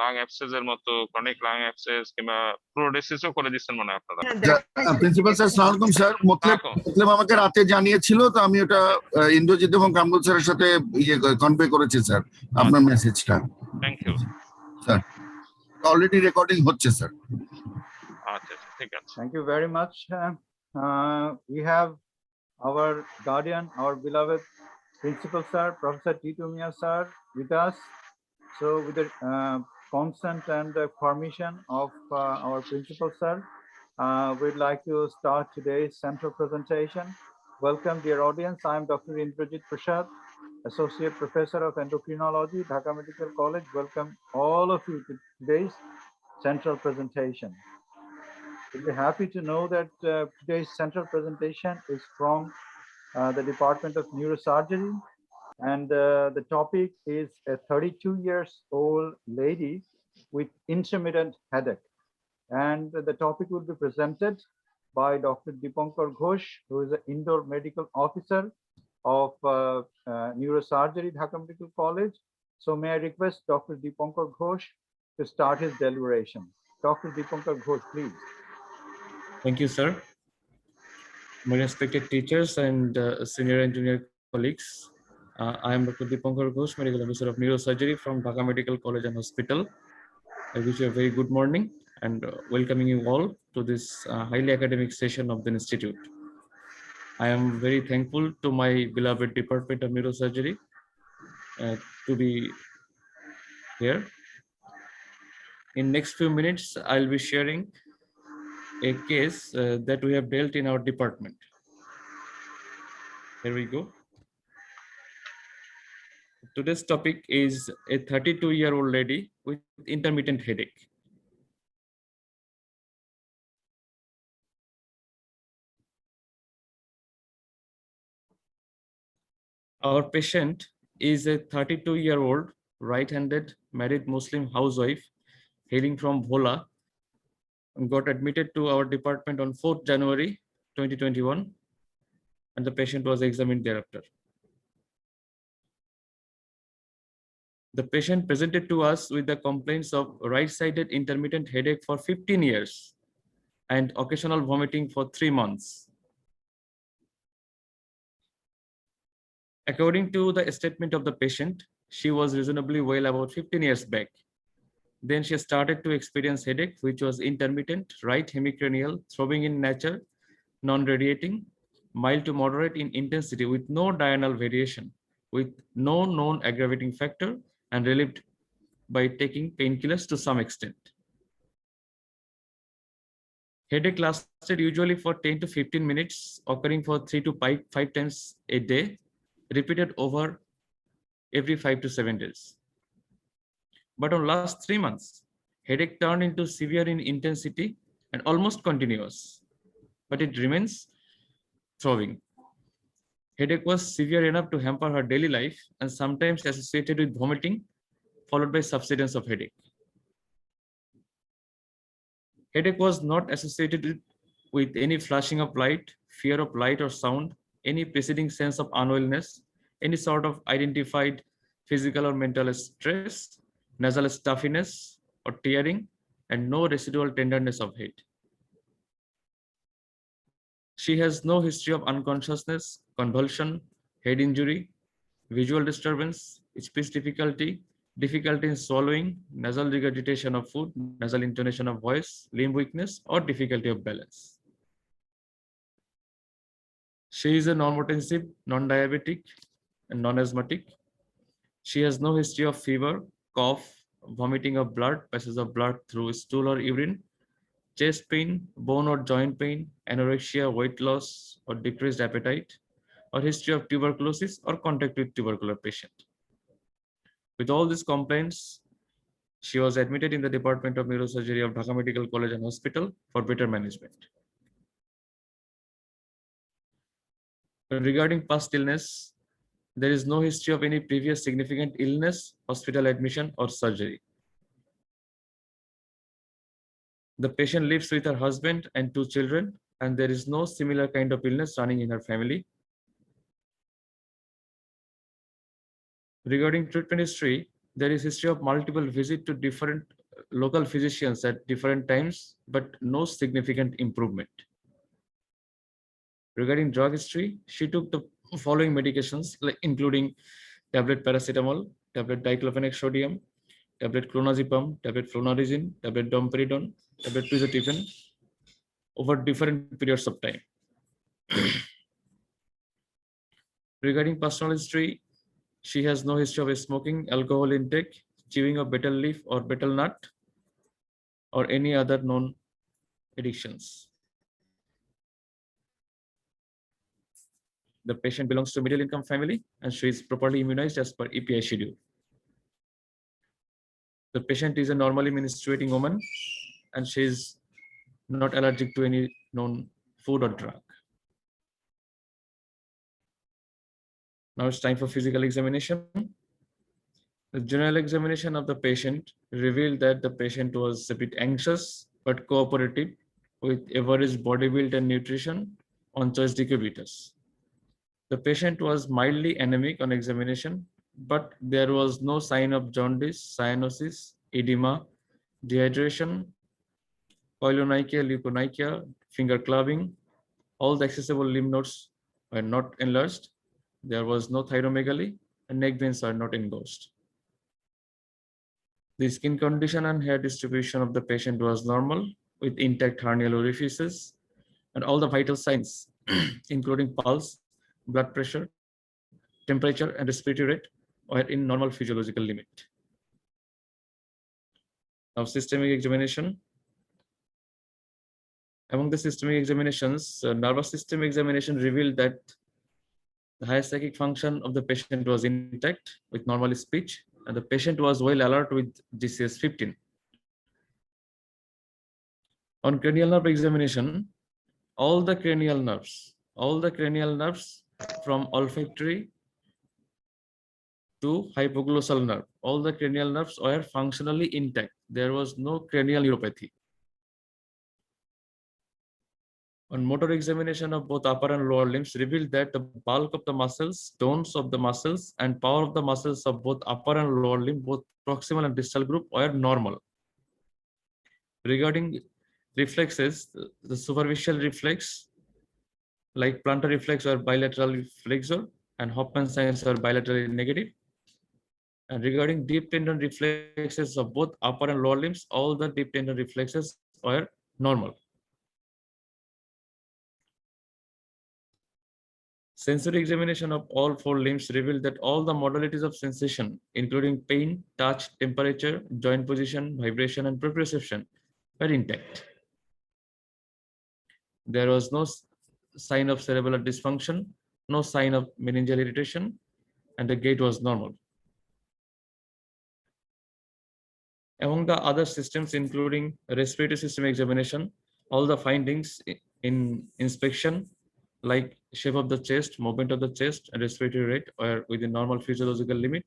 Lung অ্যাবসেসের মতো chronic lung abscess কিংবা ফ্লোরোডেসিসও করে দিচ্ছেন মনে হয় আপনারা। প্রিন্সিপাল স্যার আসসালামু আলাইকুম স্যার। মতলব আমাকে রাতে জানিয়েছিল, তো আমি ওটা ইন্দ্রজিৎ এবং কামরুল স্যারের সাথে কনভে করেছি স্যার আপনার মেসেজটা। Thank you sir, already recording হচ্ছে স্যার। আচ্ছা ঠিক আছে। Thank you very much. We have our guardian, our beloved principal sir, Professor Tito Mia sir, with us. So with the consent and permission of our principal sir, we'd like to start today's central presentation. Welcome, dear audience. I'm Dr. Indrajit Prasad, Associate Professor of Endocrinology, Dhaka Medical College. Welcome all of you to today's central presentation. We'll be happy to know that today's central presentation is from the Department of Neurosurgery, and the topic is a 32-year-old lady with intermittent headache. And the topic will be presented by Dr. Dipankar Ghosh, who is an indoor medical officer of Neurosurgery, Dhaka Medical College. So may I request Dr. Dipankar Ghosh to start his deliberation. Dr. Dipankar Ghosh, please. Thank you, sir. My respected teachers and senior and junior colleagues, I am Dr. Dipankar Ghosh, Medical Officer of Neurosurgery from Dhaka Medical College and Hospital. I wish you a very good morning and welcoming you all to this highly academic session of the Institute. I am very thankful to my beloved Department of Neurosurgery to be here. In next few minutes, I'll be sharing a case that we have dealt in our department. Here we go. Today's topic is a 32-year-old lady with intermittent headache. Our patient is a 32-year-old right-handed married Muslim housewife hailing from Bhola, and got admitted to our department on 4th January 2021, and the patient was examined thereafter. The patient presented to us with the complaints of right-sided intermittent headache for 15 years and occasional vomiting for 3 months. According to the statement of the patient, she was reasonably well about 15 years back. Then she started to experience headache, which was intermittent, right hemicranial, throbbing in nature, non-radiating, mild to moderate in intensity with no diurnal variation, with no known aggravating factor, and relieved by taking painkillers to some extent. Headache lasted usually for 10 to 15 minutes, occurring for 3 to 5 times a day, repeated over every 5 to 7 days. But on last 3 months, headache turned into severe in intensity and almost continuous, but it remains throbbing. Headache was severe enough to hamper her daily life and sometimes associated with vomiting, followed by subsidence of headache. Headache was not associated with any flashing of light, fear of light or sound, any preceding sense of unwellness, any sort of identified physical or mental stress, nasal stuffiness or tearing, and no residual tenderness of head. She has no history of unconsciousness, convulsion, head injury, visual disturbance, speech difficulty, difficulty in swallowing, nasal regurgitation of food, nasal intonation of voice, limb weakness, or difficulty of balance. She is a non-hypertensive, non-diabetic, and non-asthmatic. She has no history of fever, cough, vomiting of blood, passage of blood through stool or urine, chest pain, bone or joint pain, anorexia, weight loss, or decreased appetite, or history of tuberculosis or contact with tubercular patient. With all these complaints, she was admitted in the Department of Neurosurgery of Dhaka Medical College and Hospital for better management. Regarding past illness, there is no history of any previous significant illness, hospital admission, or surgery. The patient lives with her husband and 2 children, and there is no similar kind of illness running in her family. Regarding treatment history, There is history of multiple visits to different local physicians at different times, but no significant improvement. Regarding drug history, she took the following medications, including tablet paracetamol, tablet diclofenac sodium, tablet clonazepam, tablet flunarizine, tablet domperidone, tablet pizotifen over different periods of time. Regarding personal history, she has no history of smoking, alcohol intake, chewing of betel leaf or betel nut, or any other known addictions. The patient belongs to a middle income family and she is properly immunized as per EPI schedule. The patient is a normally menstruating woman and she is not allergic to any known food or drug. Now it's time for physical examination. The general examination of the patient revealed that the patient was a bit anxious but cooperative with average body build and nutrition on choice decubitus. The patient was mildly anemic on examination, but there was no sign of jaundice, cyanosis, edema, dehydration, koilonychia, leukonychia, finger clubbing. All the accessible lymph nodes were not enlarged. There was no thyromegaly and neck veins are not engorged. The skin condition and hair distribution of the patient was normal with intact hernial orifices, and all the vital signs, including pulse, blood pressure, temperature, and respiratory rate were in normal physiological limit. Now, systemic examination. Among the systemic examinations, nervous system examination revealed that the higher psychic function of the patient was intact with normal speech, and the patient was well alert with GCS-15. On cranial nerve examination, all the cranial nerves from olfactory to hypoglossal nerve, all the cranial nerves were functionally intact. There was no cranial neuropathy. On motor examination of both upper and lower limbs revealed that the bulk of the muscles, tones of the muscles, and power of the muscles of both upper and lower limb, both proximal and distal group, were normal. Regarding reflexes, the superficial reflex, like plantar reflex, were bilaterally flexor, and Hoffman signs were bilaterally negative. And regarding deep tendon reflexes of both upper and lower limbs, all the deep tendon reflexes were normal. Sensory examination of all four limbs revealed that all the modalities of sensation, including pain, touch, temperature, joint position, vibration, and proprioception, were intact. There was no sign of cerebellar dysfunction, no sign of meningeal irritation, and the gait was normal. Among the other systems, including respiratory system examination, all the findings in inspection, like shape of the chest, movement of the chest, and respiratory rate, were within normal physiological limit.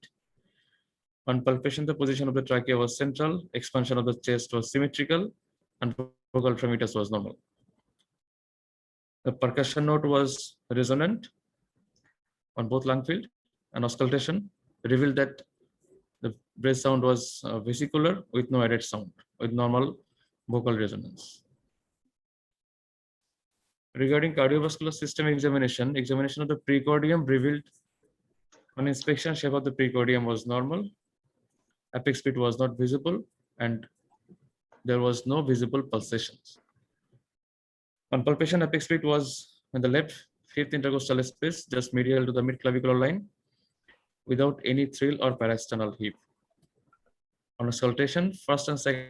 On palpation, the position of the trachea was central, expansion of the chest was symmetrical, and vocal fremitus was normal. The percussion note was resonant on both lung field, and auscultation revealed that the breath sound was vesicular with no added sound, with normal vocal resonance. Regarding cardiovascular system examination, examination of the precordium revealed on inspection, shape of the precordium was normal, apex pit was not visible, and there was no visible pulsations. On palpation, apex pit was in the left fifth intercostal space, just medial to the mid-clavicular line, without any thrill or parasternal heave. On auscultation, first and second